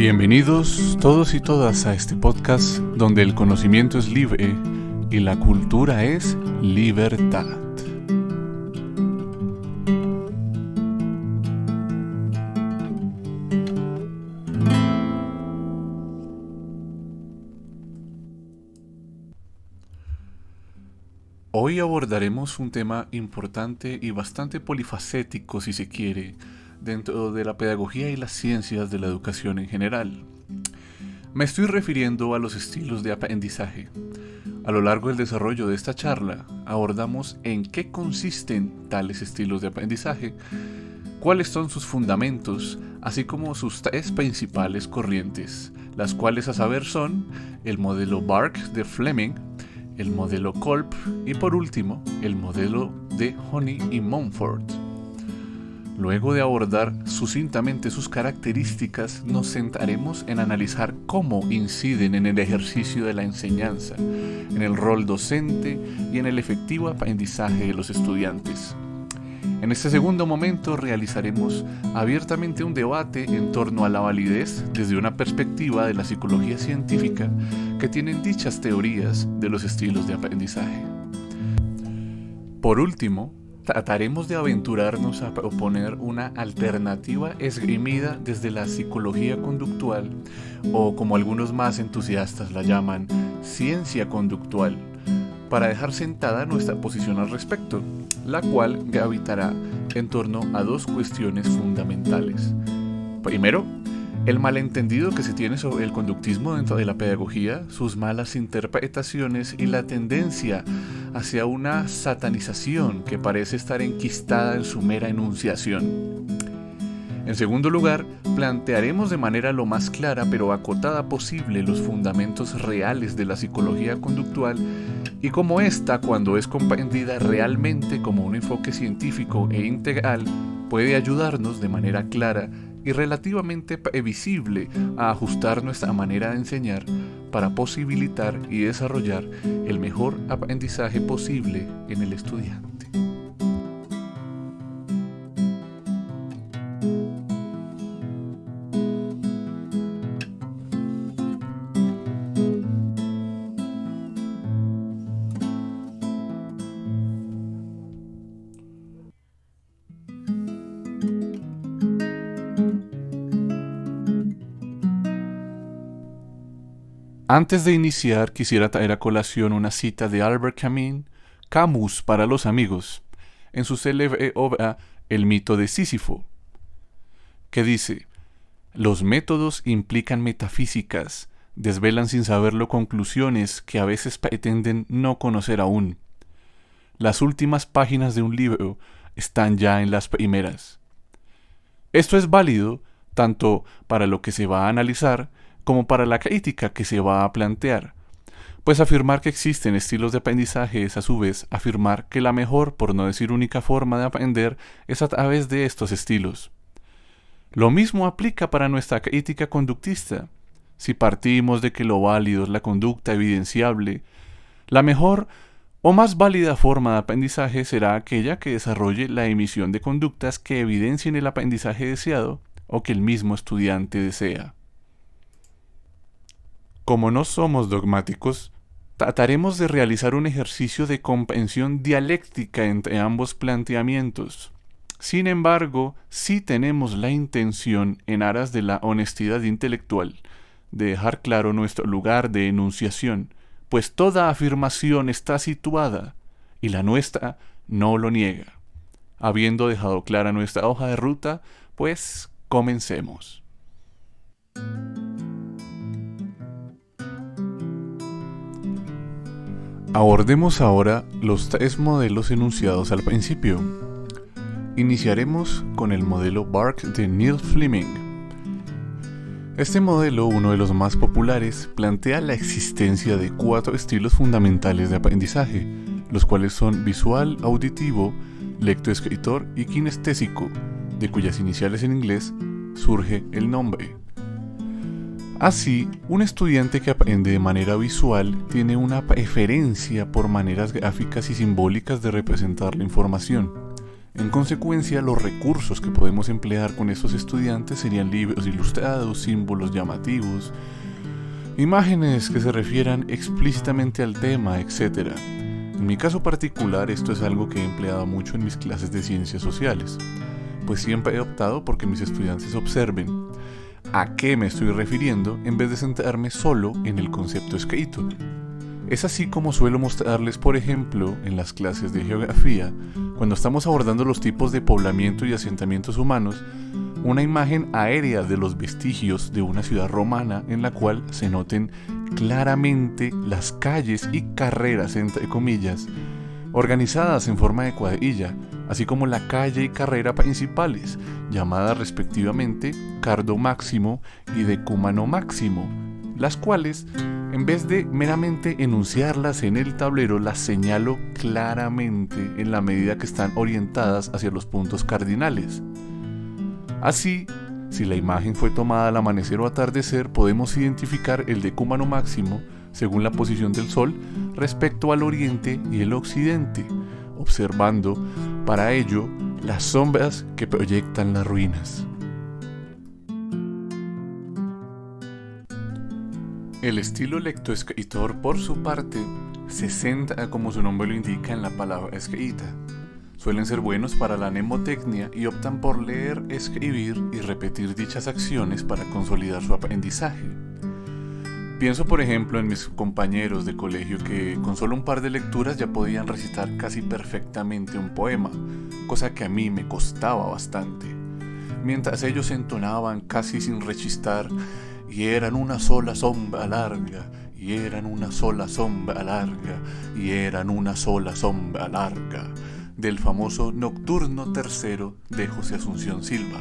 Bienvenidos todos y todas a este podcast donde el conocimiento es libre y la cultura es libertad. Hoy abordaremos un tema importante y bastante polifacético, si se quiere, dentro de la pedagogía y las ciencias de la educación en general. Me estoy refiriendo a los estilos de aprendizaje. A lo largo del desarrollo de esta charla, abordamos en qué consisten tales estilos de aprendizaje, cuáles son sus fundamentos, así como sus tres principales corrientes, las cuales a saber son el modelo Bark de Fleming, el modelo Kolb y por último, el modelo de Honey y Mumford. Luego de abordar sucintamente sus características, nos centraremos en analizar cómo inciden en el ejercicio de la enseñanza, en el rol docente y en el efectivo aprendizaje de los estudiantes. En este segundo momento realizaremos abiertamente un debate en torno a la validez desde una perspectiva de la psicología científica que tienen dichas teorías de los estilos de aprendizaje. Por último, trataremos de aventurarnos a proponer una alternativa esgrimida desde la psicología conductual, o como algunos más entusiastas la llaman, ciencia conductual, para dejar sentada nuestra posición al respecto, la cual gravitará en torno a dos cuestiones fundamentales. Primero, el malentendido que se tiene sobre el conductismo dentro de la pedagogía, sus malas interpretaciones y la tendencia hacia una satanización que parece estar enquistada en su mera enunciación. En segundo lugar, plantearemos de manera lo más clara pero acotada posible los fundamentos reales de la psicología conductual y cómo ésta, cuando es comprendida realmente como un enfoque científico e integral, puede ayudarnos de manera clara y relativamente previsible a ajustar nuestra manera de enseñar para posibilitar y desarrollar el mejor aprendizaje posible en el estudiante. Antes de iniciar, quisiera traer a colación una cita de Albert Camus para los amigos, en su célebre obra El mito de Sísifo, que dice: los métodos implican metafísicas, desvelan sin saberlo conclusiones que a veces pretenden no conocer aún. Las últimas páginas de un libro están ya en las primeras. Esto es válido tanto para lo que se va a analizar como para la crítica que se va a plantear, pues afirmar que existen estilos de aprendizaje es a su vez afirmar que la mejor, por no decir única forma de aprender es a través de estos estilos. Lo mismo aplica para nuestra crítica conductista. Si partimos de que lo válido es la conducta evidenciable, la mejor o más válida forma de aprendizaje será aquella que desarrolle la emisión de conductas que evidencien el aprendizaje deseado o que el mismo estudiante desea. Como no somos dogmáticos, trataremos de realizar un ejercicio de comprensión dialéctica entre ambos planteamientos. Sin embargo, sí tenemos la intención, en aras de la honestidad intelectual, de dejar claro nuestro lugar de enunciación, pues toda afirmación está situada, y la nuestra no lo niega. Habiendo dejado clara nuestra hoja de ruta, pues comencemos. Abordemos ahora los tres modelos enunciados al principio. Iniciaremos con el modelo Bark de Neil Fleming. Este modelo, uno de los más populares, plantea la existencia de 4 estilos fundamentales de aprendizaje, los cuales son visual, auditivo, lectoescritor y kinestésico, de cuyas iniciales en inglés surge el nombre. Así, un estudiante que aprende de manera visual tiene una preferencia por maneras gráficas y simbólicas de representar la información, En consecuencia, los recursos que podemos emplear con estos estudiantes serían libros ilustrados, símbolos llamativos, imágenes que se refieran explícitamente al tema, etc. En mi caso particular, esto es algo que he empleado mucho en mis clases de ciencias sociales, pues siempre he optado por que mis estudiantes observen a qué me estoy refiriendo en vez de centrarme solo en el concepto escrito. Es así como suelo mostrarles, por ejemplo, en las clases de geografía, cuando estamos abordando los tipos de poblamiento y asentamientos humanos, una imagen aérea de los vestigios de una ciudad romana en la cual se noten claramente las calles y carreras, entre comillas, organizadas en forma de cuadrilla, así como la calle y carrera principales, llamadas respectivamente Cardo Máximo y Decúmano Máximo, las cuales, en vez de meramente enunciarlas en el tablero, las señalo claramente en la medida que están orientadas hacia los puntos cardinales. Así, si la imagen fue tomada al amanecer o atardecer, podemos identificar el decúmano máximo según la posición del sol respecto al oriente y el occidente, observando para ello las sombras que proyectan las ruinas. El estilo lectoescritor, por su parte, se centra, como su nombre lo indica, en la palabra escrita. Suelen ser buenos para la mnemotecnia y optan por leer, escribir y repetir dichas acciones para consolidar su aprendizaje. Pienso, por ejemplo, en mis compañeros de colegio que con solo un par de lecturas ya podían recitar casi perfectamente un poema, cosa que a mí me costaba bastante. Mientras ellos entonaban casi sin rechistar: y eran una sola sombra larga, y eran una sola sombra larga, y eran una sola sombra larga, del famoso Nocturno tercero de José Asunción Silva.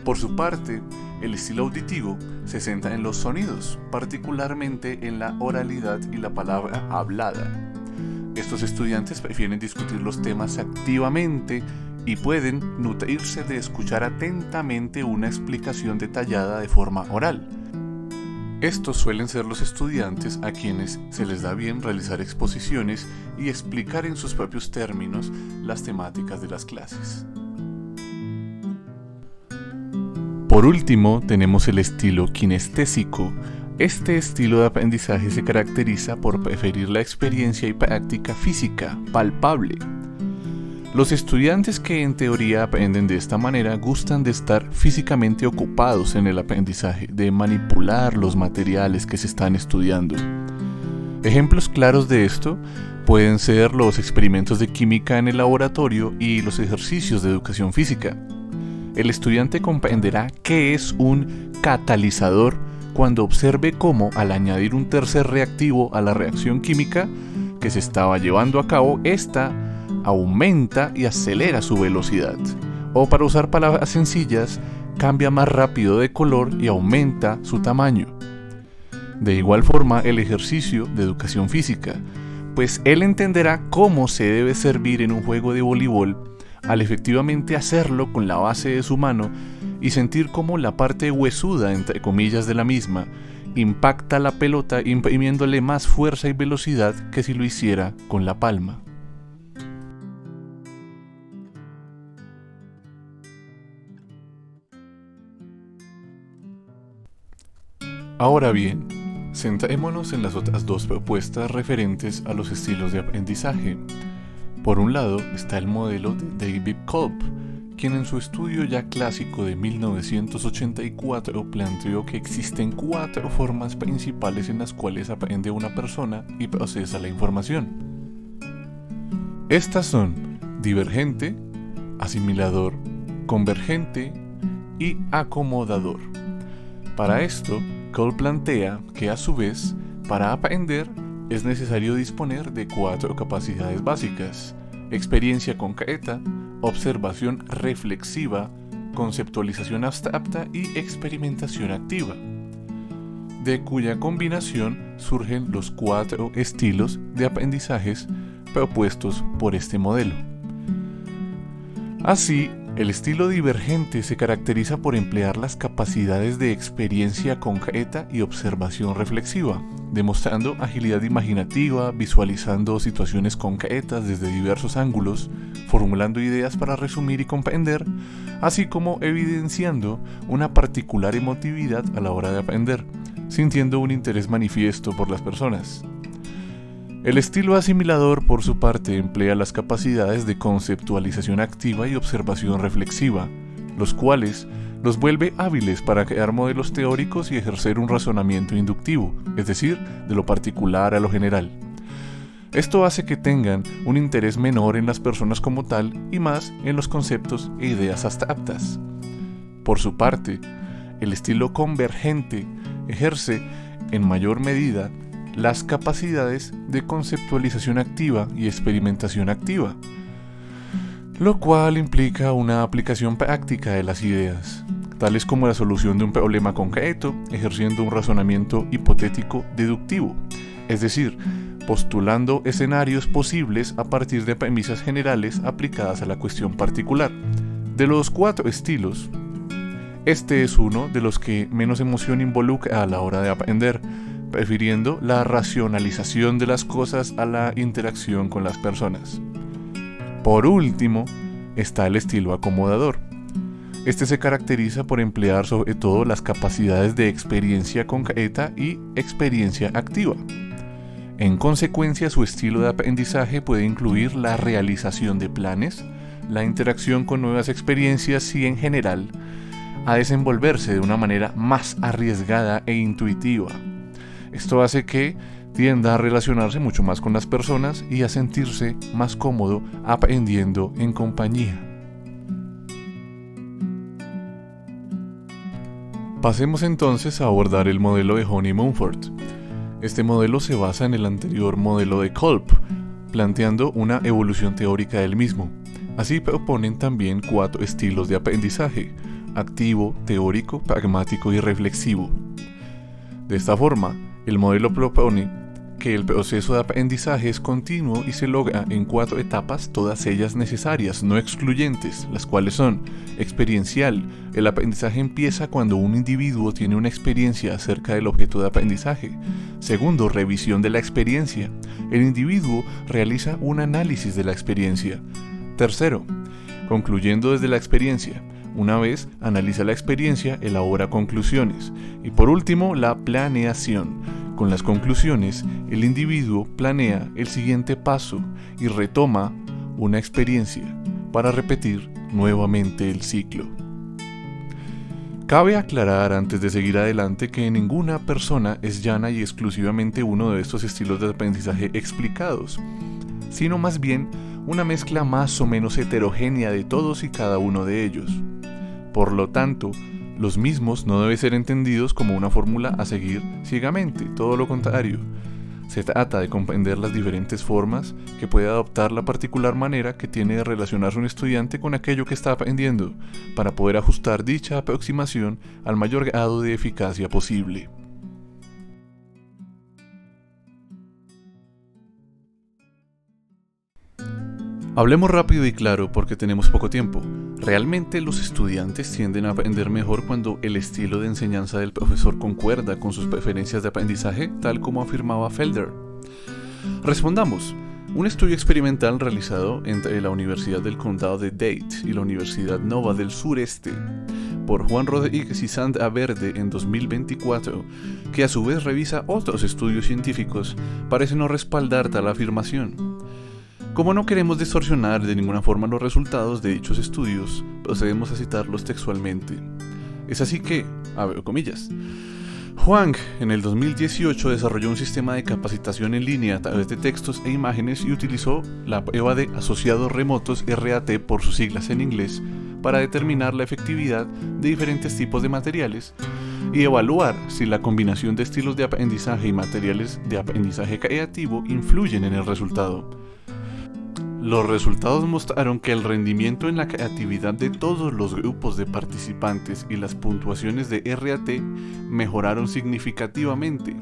Por su parte, el estilo auditivo se centra en los sonidos, particularmente en la oralidad y la palabra hablada. Estos estudiantes prefieren discutir los temas activamente y pueden nutrirse de escuchar atentamente una explicación detallada de forma oral. Estos suelen ser los estudiantes a quienes se les da bien realizar exposiciones y explicar en sus propios términos las temáticas de las clases. Por último, tenemos el estilo kinestésico. Este estilo de aprendizaje se caracteriza por preferir la experiencia y práctica física, palpable. Los estudiantes que en teoría aprenden de esta manera gustan de estar físicamente ocupados en el aprendizaje, de manipular los materiales que se están estudiando. Ejemplos claros de esto pueden ser los experimentos de química en el laboratorio y los ejercicios de educación física. El estudiante comprenderá qué es un catalizador cuando observe cómo, al añadir un tercer reactivo a la reacción química que se estaba llevando a cabo, esta aumenta y acelera su velocidad. O, para usar palabras sencillas, cambia más rápido de color y aumenta su tamaño. De igual forma, el ejercicio de educación física, pues él entenderá cómo se debe servir en un juego de voleibol al efectivamente hacerlo con la base de su mano y sentir cómo la parte huesuda, entre comillas, de la misma impacta la pelota imprimiéndole más fuerza y velocidad que si lo hiciera con la palma. Ahora bien, centrémonos en las otras dos propuestas referentes a los estilos de aprendizaje. Por un lado está el modelo de David Kolb, quien en su estudio ya clásico de 1984 planteó que existen 4 formas principales en las cuales aprende una persona y procesa la información. Estas son divergente, asimilador, convergente y acomodador. Para esto, Kolb plantea que a su vez, para aprender, es necesario disponer de 4 capacidades básicas: experiencia concreta, observación reflexiva, conceptualización abstracta y experimentación activa, de cuya combinación surgen los 4 estilos de aprendizajes propuestos por este modelo. Así, el estilo divergente se caracteriza por emplear las capacidades de experiencia concreta y observación reflexiva, demostrando agilidad imaginativa, visualizando situaciones concretas desde diversos ángulos, formulando ideas para resumir y comprender, así como evidenciando una particular emotividad a la hora de aprender, sintiendo un interés manifiesto por las personas. El estilo asimilador, por su parte, emplea las capacidades de conceptualización activa y observación reflexiva, los cuales los vuelve hábiles para crear modelos teóricos y ejercer un razonamiento inductivo, es decir, de lo particular a lo general. Esto hace que tengan un interés menor en las personas como tal y más en los conceptos e ideas abstractas. Por su parte, el estilo convergente ejerce en mayor medida las capacidades de conceptualización activa y experimentación activa, lo cual implica una aplicación práctica de las ideas, tales como la solución de un problema concreto, ejerciendo un razonamiento hipotético deductivo, es decir, postulando escenarios posibles a partir de premisas generales aplicadas a la cuestión particular. De los 4 estilos, este es uno de los que menos emoción involucra a la hora de aprender, prefiriendo la racionalización de las cosas a la interacción con las personas. Por último, está el estilo acomodador. Este se caracteriza por emplear sobre todo las capacidades de experiencia concreta y experiencia activa. En consecuencia, su estilo de aprendizaje puede incluir la realización de planes, la interacción con nuevas experiencias y, en general, a desenvolverse de una manera más arriesgada e intuitiva. Esto hace que tienda a relacionarse mucho más con las personas y a sentirse más cómodo aprendiendo en compañía. Pasemos entonces a abordar el modelo de Honey-Mumford. Este modelo se basa en el anterior modelo de Kolb, planteando una evolución teórica del mismo. Así proponen también 4 estilos de aprendizaje: activo, teórico, pragmático y reflexivo. De esta forma, el modelo propone que el proceso de aprendizaje es continuo y se logra en 4 etapas, todas ellas necesarias, no excluyentes, las cuales son: experiencial. El aprendizaje empieza cuando un individuo tiene una experiencia acerca del objeto de aprendizaje. Segundo, revisión de la experiencia. El individuo realiza un análisis de la experiencia. Tercero, concluyendo desde la experiencia. Una vez analiza la experiencia, elabora conclusiones. Y por último, la planeación. Con las conclusiones, el individuo planea el siguiente paso y retoma una experiencia para repetir nuevamente el ciclo. Cabe aclarar antes de seguir adelante que ninguna persona es llana y exclusivamente uno de estos estilos de aprendizaje explicados, sino más bien una mezcla más o menos heterogénea de todos y cada uno de ellos. Por lo tanto, los mismos no deben ser entendidos como una fórmula a seguir ciegamente, todo lo contrario. Se trata de comprender las diferentes formas que puede adoptar la particular manera que tiene de relacionarse un estudiante con aquello que está aprendiendo, para poder ajustar dicha aproximación al mayor grado de eficacia posible. Hablemos rápido y claro porque tenemos poco tiempo. Realmente los estudiantes tienden a aprender mejor cuando el estilo de enseñanza del profesor concuerda con sus preferencias de aprendizaje, tal como afirmaba Felder. Respondamos. Un estudio experimental realizado entre la Universidad del Condado de Dade y la Universidad Nova del Sureste por Juan Rodríguez y Sandra Verde en 2024, que a su vez revisa otros estudios científicos, parece no respaldar tal afirmación. Como no queremos distorsionar de ninguna forma los resultados de dichos estudios, procedemos a citarlos textualmente. Es así que, abro comillas, Huang en el 2018 desarrolló un sistema de capacitación en línea a través de textos e imágenes y utilizó la prueba de asociados remotos RAT por sus siglas en inglés para determinar la efectividad de diferentes tipos de materiales y evaluar si la combinación de estilos de aprendizaje y materiales de aprendizaje creativo influyen en el resultado. Los resultados mostraron que el rendimiento en la creatividad de todos los grupos de participantes y las puntuaciones de RAT mejoraron significativamente.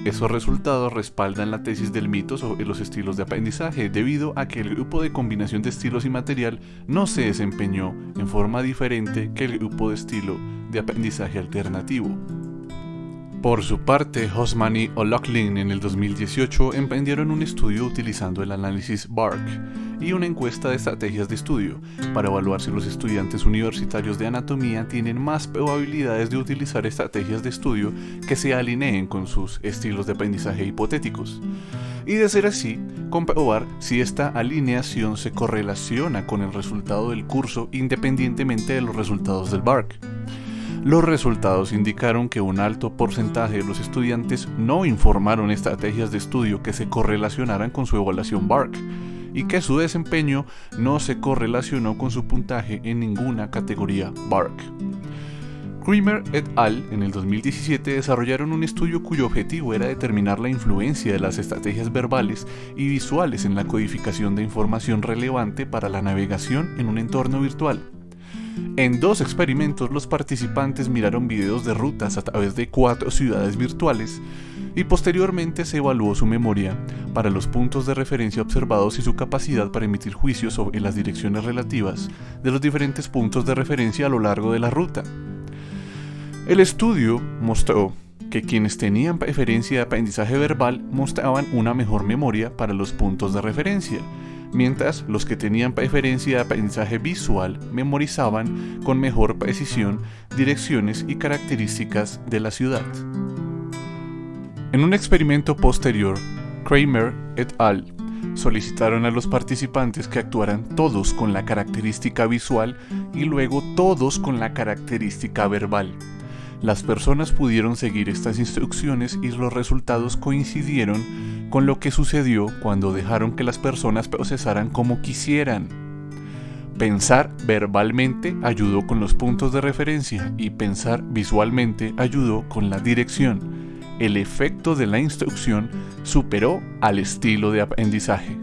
Esos resultados respaldan la tesis del mito sobre los estilos de aprendizaje, debido a que el grupo de combinación de estilos y material no se desempeñó en forma diferente que el grupo de estilo de aprendizaje alternativo. Por su parte, Hosman y O'Loughlin en el 2018 emprendieron un estudio utilizando el análisis BARC y una encuesta de estrategias de estudio para evaluar si los estudiantes universitarios de anatomía tienen más probabilidades de utilizar estrategias de estudio que se alineen con sus estilos de aprendizaje hipotéticos. Y de ser así, comprobar si esta alineación se correlaciona con el resultado del curso independientemente de los resultados del BARC. Los resultados indicaron que un alto porcentaje de los estudiantes no informaron estrategias de estudio que se correlacionaran con su evaluación BARC y que su desempeño no se correlacionó con su puntaje en ninguna categoría BARC. Kramer et al. En el 2017 desarrollaron un estudio cuyo objetivo era determinar la influencia de las estrategias verbales y visuales en la codificación de información relevante para la navegación en un entorno virtual. En 2 experimentos, los participantes miraron videos de rutas a través de 4 ciudades virtuales y posteriormente se evaluó su memoria para los puntos de referencia observados y su capacidad para emitir juicios sobre las direcciones relativas de los diferentes puntos de referencia a lo largo de la ruta. El estudio mostró que quienes tenían preferencia de aprendizaje verbal mostraban una mejor memoria para los puntos de referencia, mientras los que tenían preferencia de aprendizaje visual memorizaban con mejor precisión direcciones y características de la ciudad. En un experimento posterior, Kramer et al. Solicitaron a los participantes que actuaran todos con la característica visual y luego todos con la característica verbal. Las personas pudieron seguir estas instrucciones y los resultados coincidieron con lo que sucedió cuando dejaron que las personas procesaran como quisieran. Pensar verbalmente ayudó con los puntos de referencia y pensar visualmente ayudó con la dirección. El efecto de la instrucción superó al estilo de aprendizaje.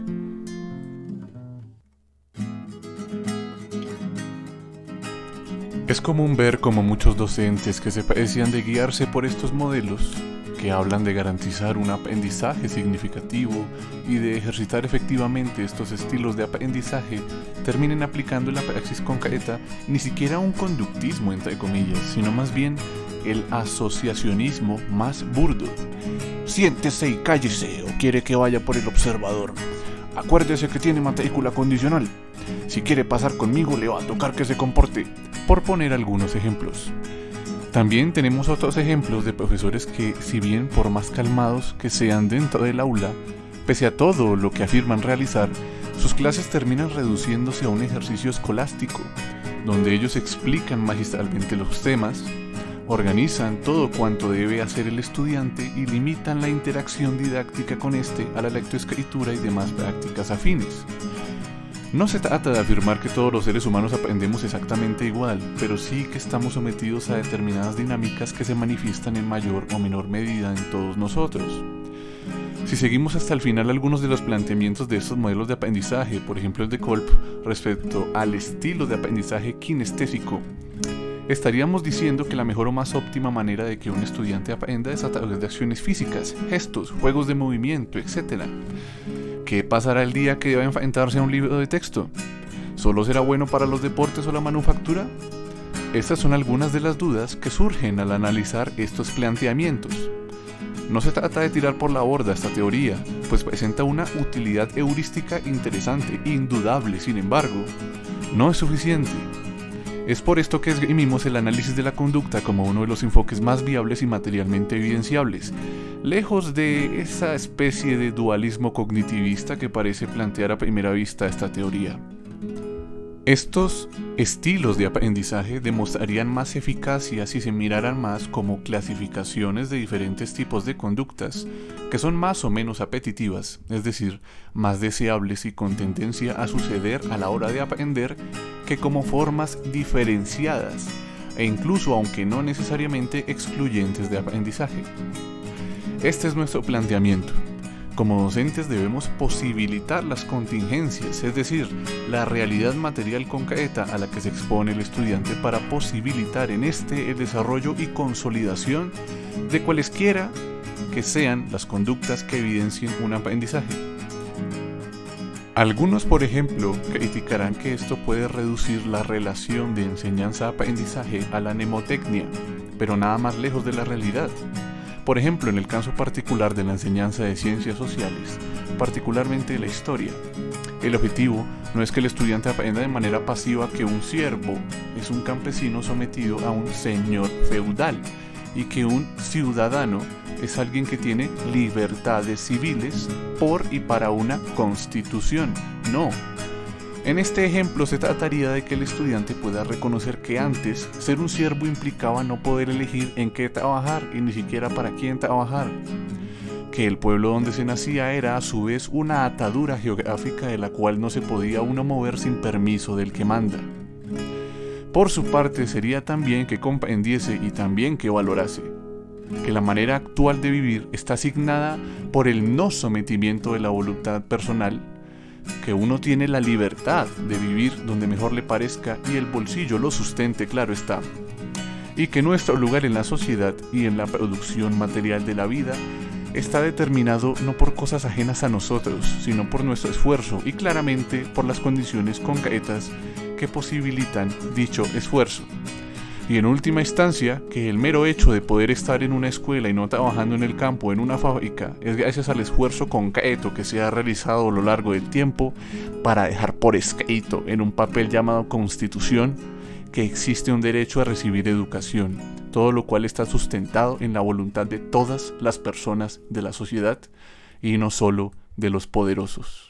Es común ver como muchos docentes que se parecían de guiarse por estos modelos, que hablan de garantizar un aprendizaje significativo y de ejercitar efectivamente estos estilos de aprendizaje, terminen aplicando en la praxis concreta ni siquiera un conductismo entre comillas, sino más bien el asociacionismo más burdo. Siéntese y cállese, o quiere que vaya por el observador. Acuérdese que tiene matrícula condicional. Si quiere pasar conmigo, le va a tocar que se comporte. Por poner algunos ejemplos. También tenemos otros ejemplos de profesores que, si bien por más calmados que sean dentro del aula, pese a todo lo que afirman realizar, sus clases terminan reduciéndose a un ejercicio escolástico, donde ellos explican magistralmente los temas, organizan todo cuanto debe hacer el estudiante y limitan la interacción didáctica con este a la lectoescritura y demás prácticas afines. No se trata de afirmar que todos los seres humanos aprendemos exactamente igual, pero sí que estamos sometidos a determinadas dinámicas que se manifiestan en mayor o menor medida en todos nosotros. Si seguimos hasta el final algunos de los planteamientos de estos modelos de aprendizaje, por ejemplo el de Kolb, respecto al estilo de aprendizaje kinestésico, estaríamos diciendo que la mejor o más óptima manera de que un estudiante aprenda es a través de acciones físicas, gestos, juegos de movimiento, etc. ¿Qué pasará el día que deba enfrentarse a un libro de texto? ¿Solo será bueno para los deportes o la manufactura? Estas son algunas de las dudas que surgen al analizar estos planteamientos. No se trata de tirar por la borda esta teoría, pues presenta una utilidad heurística interesante, indudable, sin embargo, no es suficiente. Es por esto que esgrimimos el análisis de la conducta como uno de los enfoques más viables y materialmente evidenciables, lejos de esa especie de dualismo cognitivista que parece plantear a primera vista esta teoría. Estos estilos de aprendizaje demostrarían más eficacia si se miraran más como clasificaciones de diferentes tipos de conductas, que son más o menos apetitivas, es decir, más deseables y con tendencia a suceder a la hora de aprender, que como formas diferenciadas, e incluso aunque no necesariamente excluyentes de aprendizaje. Este es nuestro planteamiento. Como docentes debemos posibilitar las contingencias, es decir, la realidad material concreta a la que se expone el estudiante para posibilitar en este el desarrollo y consolidación de cualesquiera que sean las conductas que evidencien un aprendizaje. Algunos, por ejemplo, criticarán que esto puede reducir la relación de enseñanza-aprendizaje a la mnemotecnia, pero nada más lejos de la realidad. Por ejemplo, en el caso particular de la enseñanza de ciencias sociales, particularmente de la historia, El objetivo no es que el estudiante aprenda de manera pasiva que un siervo es un campesino sometido a un señor feudal y que un ciudadano es alguien que tiene libertades civiles por y para una constitución. No. En este ejemplo se trataría de que el estudiante pueda reconocer que antes ser un siervo implicaba no poder elegir en qué trabajar y ni siquiera para quién trabajar. Que el pueblo donde se nacía era a su vez una atadura geográfica de la cual no se podía uno mover sin permiso del que manda. Por su parte sería también que comprendiese y también que valorase que la manera actual de vivir está asignada por el no sometimiento de la voluntad personal, que uno tiene la libertad de vivir donde mejor le parezca y el bolsillo lo sustente, claro está, y que nuestro lugar en la sociedad y en la producción material de la vida está determinado no por cosas ajenas a nosotros, sino por nuestro esfuerzo y claramente por las condiciones concretas que posibilitan dicho esfuerzo. Y en última instancia, que el mero hecho de poder estar en una escuela y no trabajando en el campo o en una fábrica es gracias al esfuerzo concreto que se ha realizado a lo largo del tiempo para dejar por escrito en un papel llamado Constitución que existe un derecho a recibir educación, todo lo cual está sustentado en la voluntad de todas las personas de la sociedad y no solo de los poderosos.